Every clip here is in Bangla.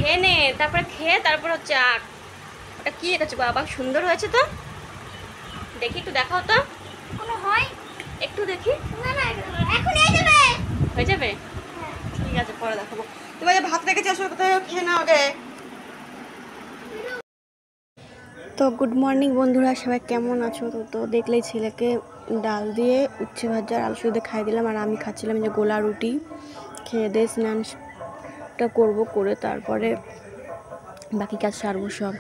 খেয়ে নে, তারপরে খেয়ে তারপর হচ্ছে আঁক। ওটা কি এঁকেছো বাবা? সুন্দর হয়েছে তো, দেখি একটু দেখাও তো। কোনো হয় একটু দেখি। না না এখন হয়ে যাবে। হয়ে যাবে, ঠিক আছে পরে দেখাবো। তুমি যে ভাত রেখেছি আসলে কোথায় খেয়ে নাও আগে। তো গুড মর্নিং বন্ধুরা, সবাই কেমন আছো? তো দেখলেই ছেলেকে ডাল দিয়ে উচ্ছে ভাজা আর আলু সেদ্ধ খাই দিলাম, আর আমি খাচ্ছিলাম যে গোলা রুটি। খেয়ে দিয়ে স্নানটা করবো, করে তারপরে বাকি কাজ সারবো সব।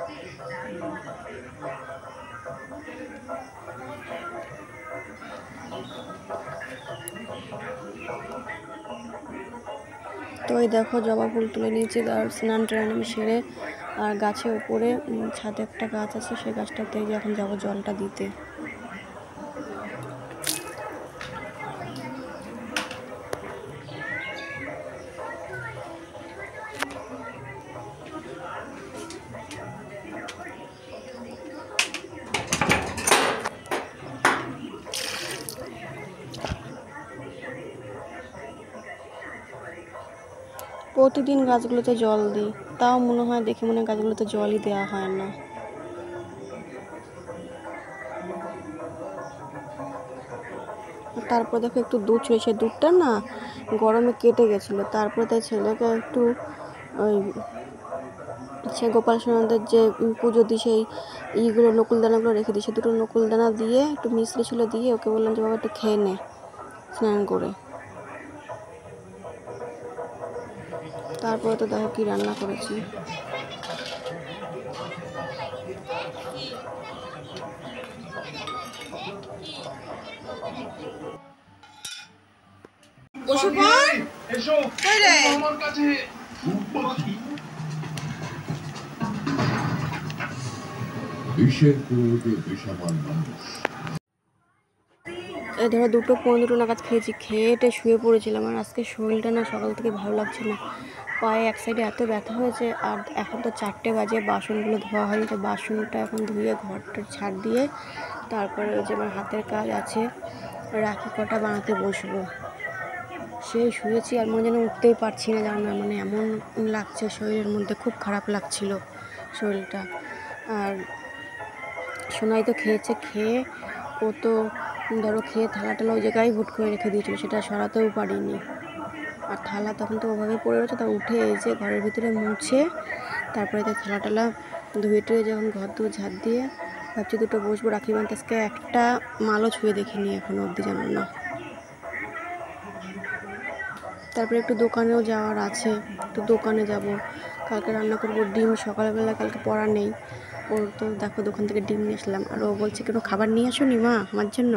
তো এই দেখো জবা ফুল তুলে নিয়েছি, আর স্নান টান আমি সেরে আর গাছের উপরে ছাদে একটা গাছ আছে, সেই গাছটাতে এখন যাবো জলটা দিতে। প্রতিদিন গাছগুলোতে জল দিই, তাও মনে হয় দেখে মনে হয় গাছগুলোতে জলই দেওয়া হয় না। তারপর দেখো একটু দুধ ছিল, সেই দুধটা না গরমে কেটে গেছিলো। তারপরে তাই ছেলেকে একটু ওই সে গোপাল সোনাদের যে পুজো দিই সেই ইগুলো নকুলদানাগুলো রেখে দিই, সে দুটো নকুলদানা দিয়ে একটু মিশ্রি ছিল দিয়ে ওকে বললাম যে বাবা একটু খেয়ে নে স্নান করে। তারপরে তো দেখো কি রান্না করেছি। এই ধরো 2:15 নাগাদ খেয়েছি, খেয়েটে শুয়ে পড়েছিলাম। আর আজকে শরীরটা না সকাল থেকে ভালো লাগছে না, পায়ে এক সাইডে এত ব্যথা হয়েছে। আর এখন তো 4টে বাজে, বাসনগুলো ধোয়া হয়নি, তো বাসনটা এখন ধুয়ে ঘরটা ছাড় দিয়ে তারপরে ওই যে আমার হাতের কাজ আছে, রাখি কটা বানাতে বসবো। সেই শুয়েছি আর মনে যেন উঠতেই পারছি না, জানো না, মানে এমন লাগছে শরীরের মধ্যে, খুব খারাপ লাগছিল শরীরটা। আর সোনাই তো খেয়েছে, খেয়ে ও তো ধরো খেয়ে থালা টালা ওই জায়গায় হুট করে রেখে দিয়েছিল, সেটা সরাতেও পারিনি। আর থালা তখন তো ওভাবে পড়ে রয়েছে, তা উঠে এই যে ঘরের ভিতরে মুছে তারপরে তো থালা টালা ধুয়ে টুয়ে যখন ঘর ধুয়ে ঝাড় দিয়ে ভাবছি দুটো বসবো রাখি বাঁধতে। আজকে একটা মালও ছুঁয়ে দেখিনি এখনো অবধি, জানো না। তারপরে একটু দোকানেও যাওয়ার আছে, একটু দোকানে যাব। কালকে রান্না করবো ডিম, সকালবেলা কালকে পড়া নেই ওর, তো দেখো দোকান থেকে ডিম নিয়ে আসলাম। আর ও বলছে কেন খাবার নিয়ে আসো নি মা আমার জন্য।